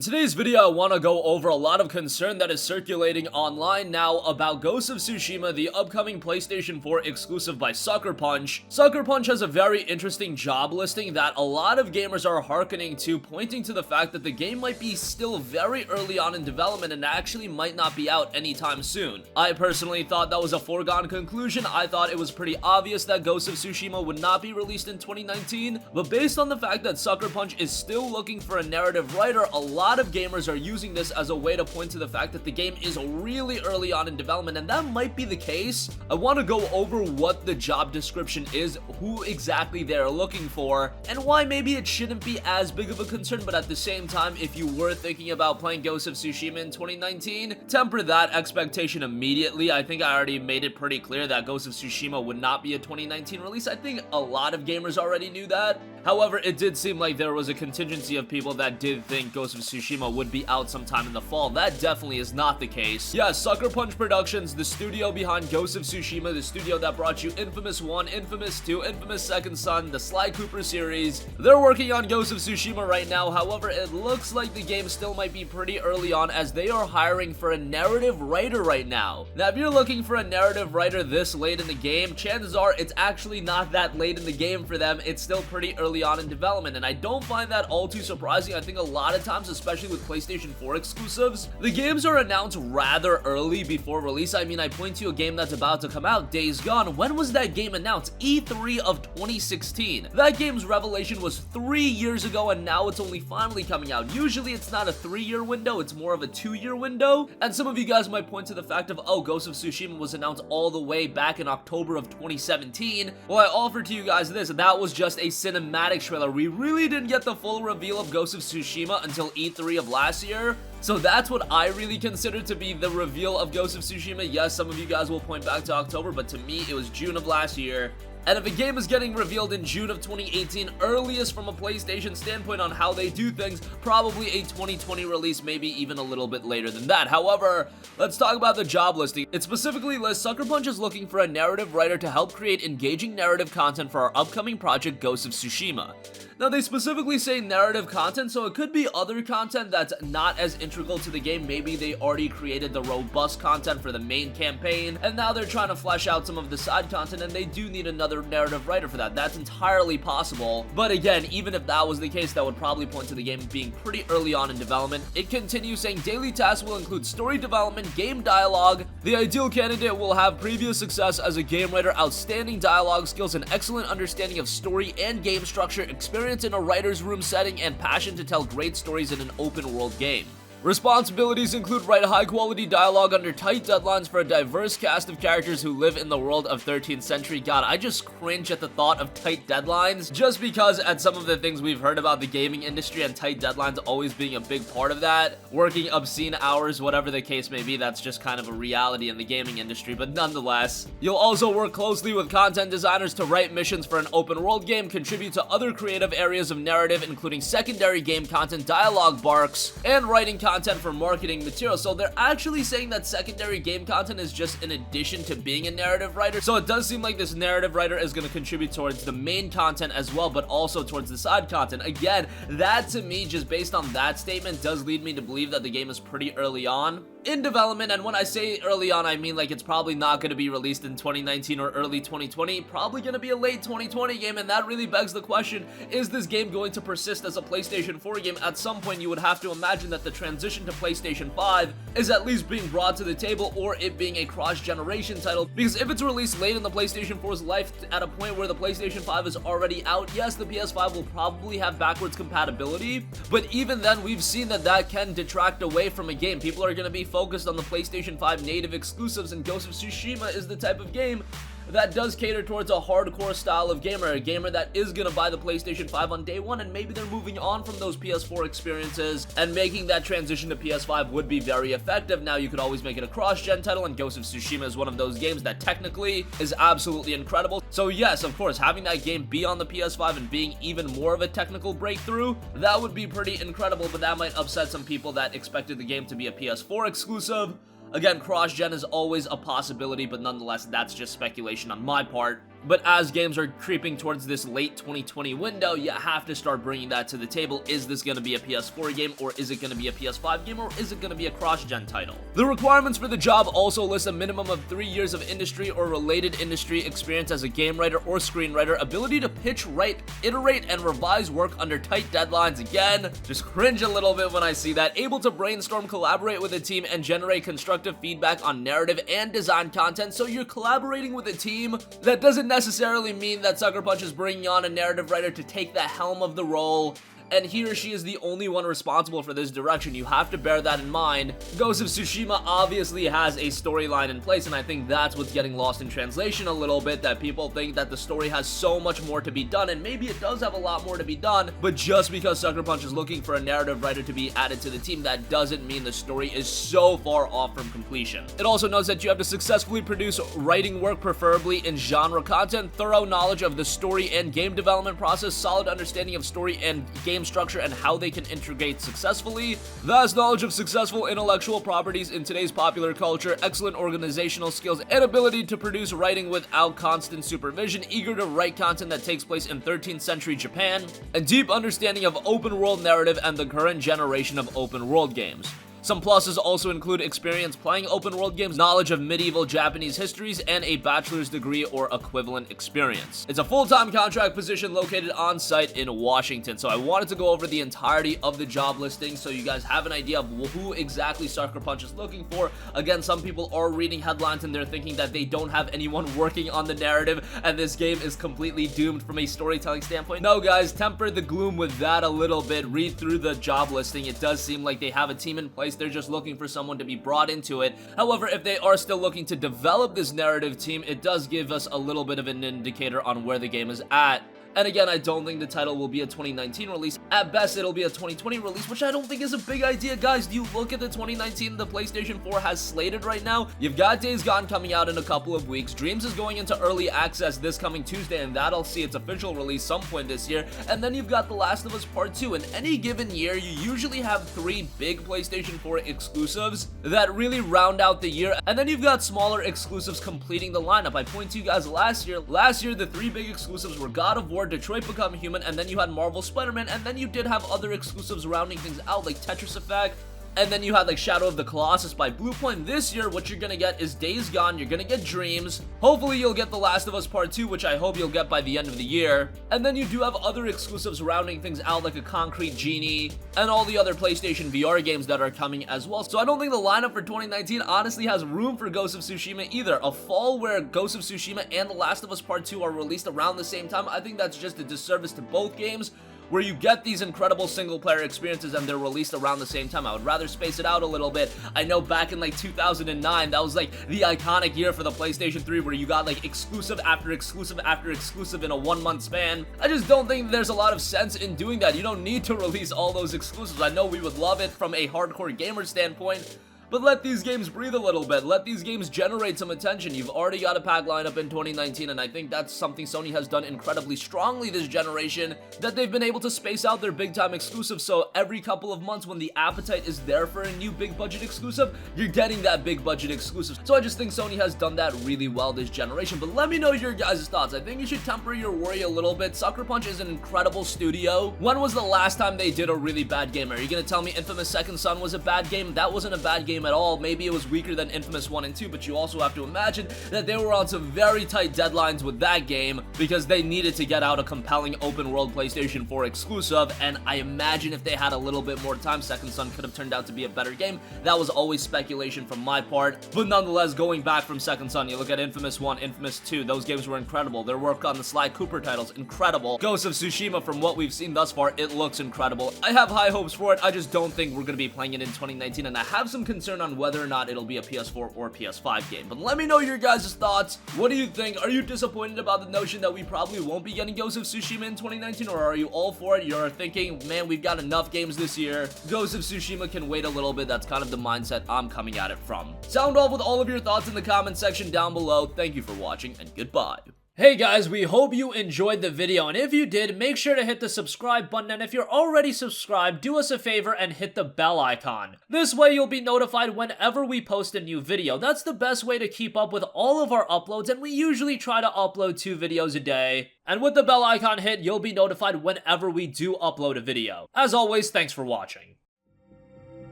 In today's video, I want to go over a lot of concern that is circulating online now about Ghost of Tsushima, the upcoming PlayStation 4 exclusive by Sucker Punch. Sucker Punch has a very interesting job listing that a lot of gamers are hearkening to, pointing to the fact that the game might be still very early on in development and actually might not be out anytime soon. I personally thought that was a foregone conclusion. I thought it was pretty obvious that Ghost of Tsushima would not be released in 2019, but based on the fact that Sucker Punch is still looking for a narrative writer, a lot of gamers are using this as a way to point to the fact that the game is really early on in development, and that might be the case. I want to go over what the job description is, who exactly they're looking for, and why maybe it shouldn't be as big of a concern, but at the same time, if you were thinking about playing Ghost of Tsushima in 2019, temper that expectation immediately. I think I already made it pretty clear that Ghost of Tsushima would not be a 2019 release. I think a lot of gamers already knew that. However, it did seem like there was a contingency of people that did think Ghost of Tsushima would be out sometime in the fall. That definitely is not the case. Yeah, Sucker Punch Productions, the studio behind Ghost of Tsushima, the studio that brought you Infamous 1, Infamous 2, Infamous Second Son, the Sly Cooper series. They're working on Ghost of Tsushima right now. However, it looks like the game still might be pretty early on, as they are hiring for a narrative writer right now. Now, if you're looking for a narrative writer this late in the game, chances are it's actually not that late in the game for them. It's still pretty early on in development, and I don't find that all too surprising. I think a lot of times, especially with PlayStation 4 exclusives, the games are announced rather early before release. I mean, I point to a game that's about to come out, Days Gone. When was that game announced? E3 of 2016. That game's revelation was 3 years ago, and now it's only finally coming out. Usually it's not a 3-year window, it's more of a 2-year window. And some of you guys might point to the fact of, oh, Ghost of Tsushima was announced all the way back in October of 2017. Well, I offer to you guys this, that was just a cinematic trailer. We really didn't get the full reveal of Ghost of Tsushima until E3 of last year. So that's what I really consider to be the reveal of Ghost of Tsushima. Yes, some of you guys will point back to October, but to me, it was June of last year. And if a game is getting revealed in June of 2018, earliest from a PlayStation standpoint on how they do things, probably a 2020 release, maybe even a little bit later than that. However, let's talk about the job listing. It specifically lists Sucker Punch is looking for a narrative writer to help create engaging narrative content for our upcoming project, Ghost of Tsushima. Now, they specifically say narrative content, so it could be other content that's not as integral to the game. Maybe they already created the robust content for the main campaign, and now they're trying to flesh out some of the side content, and they do need another narrative writer for that. That's entirely possible. But again, even if that was the case, that would probably point to the game being pretty early on in development. It continues saying daily tasks will include story development, game dialogue. The ideal candidate will have previous success as a game writer, outstanding dialogue skills, and excellent understanding of story and game structure, experience in a writer's room setting, and passion to tell great stories in an open world game. Responsibilities include write high-quality dialogue under tight deadlines for a diverse cast of characters who live in the world of 13th century. God, I just cringe at the thought of tight deadlines, just because at some of the things we've heard about the gaming industry and tight deadlines always being a big part of that, working obscene hours, whatever the case may be, that's just kind of a reality in the gaming industry. But nonetheless, you'll also work closely with content designers to write missions for an open world game, contribute to other creative areas of narrative, including secondary game content, dialogue barks, and writing content for marketing material. So they're actually saying that secondary game content is just in addition to being a narrative writer. So it does seem like this narrative writer is going to contribute towards the main content as well, but also towards the side content. Again, that to me, just based on that statement, does lead me to believe that the game is pretty early on in development. And when I say early on, I mean like it's probably not going to be released in 2019 or early 2020, probably going to be a late 2020 game. And that really begs the question, is this game going to persist as a PlayStation 4 game? At some point, you would have to imagine that the transition to PlayStation 5 is at least being brought to the table, or it being a cross-generation title, because if it's released late in the PlayStation 4's life at a point where the PlayStation 5 is already out, yes, the PS5 will probably have backwards compatibility, but even then, we've seen that that can detract away from a game. People are going to be focused on the PlayStation 5 native exclusives, and Ghost of Tsushima is the type of game that does cater towards a hardcore style of gamer, a gamer that is gonna buy the PlayStation 5 on day one, and maybe they're moving on from those PS4 experiences, and making that transition to PS5 would be very effective. Now, you could always make it a cross-gen title, and Ghost of Tsushima is one of those games that technically is absolutely incredible. So yes, of course, having that game be on the PS5 and being even more of a technical breakthrough, that would be pretty incredible, but that might upset some people that expected the game to be a PS4 exclusive. Again, cross-gen is always a possibility, but nonetheless, that's just speculation on my part. But as games are creeping towards this late 2020 window, you have to start bringing that to the table. Is this going to be a PS4 game, or is it going to be a PS5 game, or is it going to be a cross-gen title? The requirements for the job also list a minimum of 3 years of industry or related industry experience as a game writer or screenwriter, ability to pitch, write, iterate, and revise work under tight deadlines. Again, just cringe a little bit when I see that. Able to brainstorm, collaborate with a team, and generate constructive feedback on narrative and design content. So you're collaborating with a team. That doesn't necessarily mean that Sucker Punch is bringing on a narrative writer to take the helm of the role, and he or she is the only one responsible for this direction. You have to bear that in mind. Ghost of Tsushima obviously has a storyline in place, and I think that's what's getting lost in translation a little bit, that people think that the story has so much more to be done, and maybe it does have a lot more to be done, but just because Sucker Punch is looking for a narrative writer to be added to the team, that doesn't mean the story is so far off from completion. It also notes that you have to successfully produce writing work, preferably in genre content, thorough knowledge of the story and game development process, solid understanding of story and game structure and how they can integrate successfully, vast knowledge of successful intellectual properties in today's popular culture, excellent organizational skills, and ability to produce writing without constant supervision, eager to write content that takes place in 13th century Japan, and deep understanding of open world narrative and the current generation of open world games. Some pluses also include experience playing open world games, knowledge of medieval Japanese histories, and a bachelor's degree or equivalent experience. It's a full-time contract position located on site in Washington, so I wanted to go over the entirety of the job listing so you guys have an idea of who exactly Sucker Punch is looking for. Again, some people are reading headlines and they're thinking that they don't have anyone working on the narrative and this game is completely doomed from a storytelling standpoint. No guys, temper the gloom with that a little bit. Read through the job listing. It does seem like they have a team in place. They're just looking for someone to be brought into it. However, if they are still looking to develop this narrative team, it does give us a little bit of an indicator on where the game is at. And again, I don't think the title will be a 2019 release. At best, it'll be a 2020 release, which I don't think is a big idea, guys. Do you look at the 2019 the PlayStation 4 has slated right now? You've got Days Gone coming out in a couple of weeks. Dreams is going into early access this coming Tuesday, and that'll see its official release some point this year. And then you've got The Last of Us Part 2. In any given year, you usually have 3 big PlayStation 4 exclusives that really round out the year. And then you've got smaller exclusives completing the lineup. I point to you guys last year, the 3 big exclusives were God of War, Detroit Become Human, and then you had Marvel Spider-Man, and then you did have other exclusives rounding things out like Tetris Effect, and then you had like Shadow of the Colossus by Bluepoint. This year, what you're gonna get is Days Gone, you're gonna get Dreams, hopefully you'll get The Last of Us Part 2, which I hope you'll get by the end of the year, and then you do have other exclusives rounding things out like a Concrete Genie, and all the other PlayStation VR games that are coming as well. So I don't think the lineup for 2019 honestly has room for Ghost of Tsushima either. A fall where Ghost of Tsushima and The Last of Us Part 2 are released around the same time, I think that's just a disservice to both games, where you get these incredible single-player experiences and they're released around the same time. I would rather space it out a little bit. I know back in like 2009, that was like the iconic year for the PlayStation 3 where you got like exclusive after exclusive after exclusive in a 1-month span. I just don't think there's a lot of sense in doing that. You don't need to release all those exclusives. I know we would love it from a hardcore gamer standpoint, but let these games breathe a little bit. Let these games generate some attention. You've already got a pack lineup in 2019, and I think that's something Sony has done incredibly strongly this generation, that they've been able to space out their big-time exclusives, so every couple of months when the appetite is there for a new big-budget exclusive, you're getting that big-budget exclusive. So I just think Sony has done that really well this generation, but let me know your guys' thoughts. I think you should temper your worry a little bit. Sucker Punch is an incredible studio. When was the last time they did a really bad game? Are you gonna tell me Infamous Second Son was a bad game? That wasn't a bad game at all. Maybe it was weaker than Infamous 1 and 2, but you also have to imagine that they were on some very tight deadlines with that game because they needed to get out a compelling open world PlayStation 4 exclusive, and I imagine if they had a little bit more time, Second Son could have turned out to be a better game. That was always speculation from my part, but nonetheless, going back from Second Son, you look at Infamous 1, Infamous 2, those games were incredible. Their work on the Sly Cooper titles, incredible. Ghost of Tsushima, from what we've seen thus far, it looks incredible. I have high hopes for it. I just don't think we're going to be playing it in 2019, and I have some concern on whether or not it'll be a PS4 or PS5 game. But let me know your guys' thoughts. What do you think? Are you disappointed about the notion that we probably won't be getting Ghost of Tsushima in 2019, or are you all for it? You're thinking, man, we've got enough games this year. Ghost of Tsushima can wait a little bit. That's kind of the mindset I'm coming at it from. Sound off with all of your thoughts in the comment section down below. Thank you for watching, and goodbye. Hey guys, we hope you enjoyed the video, and if you did, make sure to hit the subscribe button, and if you're already subscribed, do us a favor and hit the bell icon. This way you'll be notified whenever we post a new video. That's the best way to keep up with all of our uploads, and we usually try to upload 2 videos a day. And with the bell icon hit, you'll be notified whenever we do upload a video. As always, thanks for watching.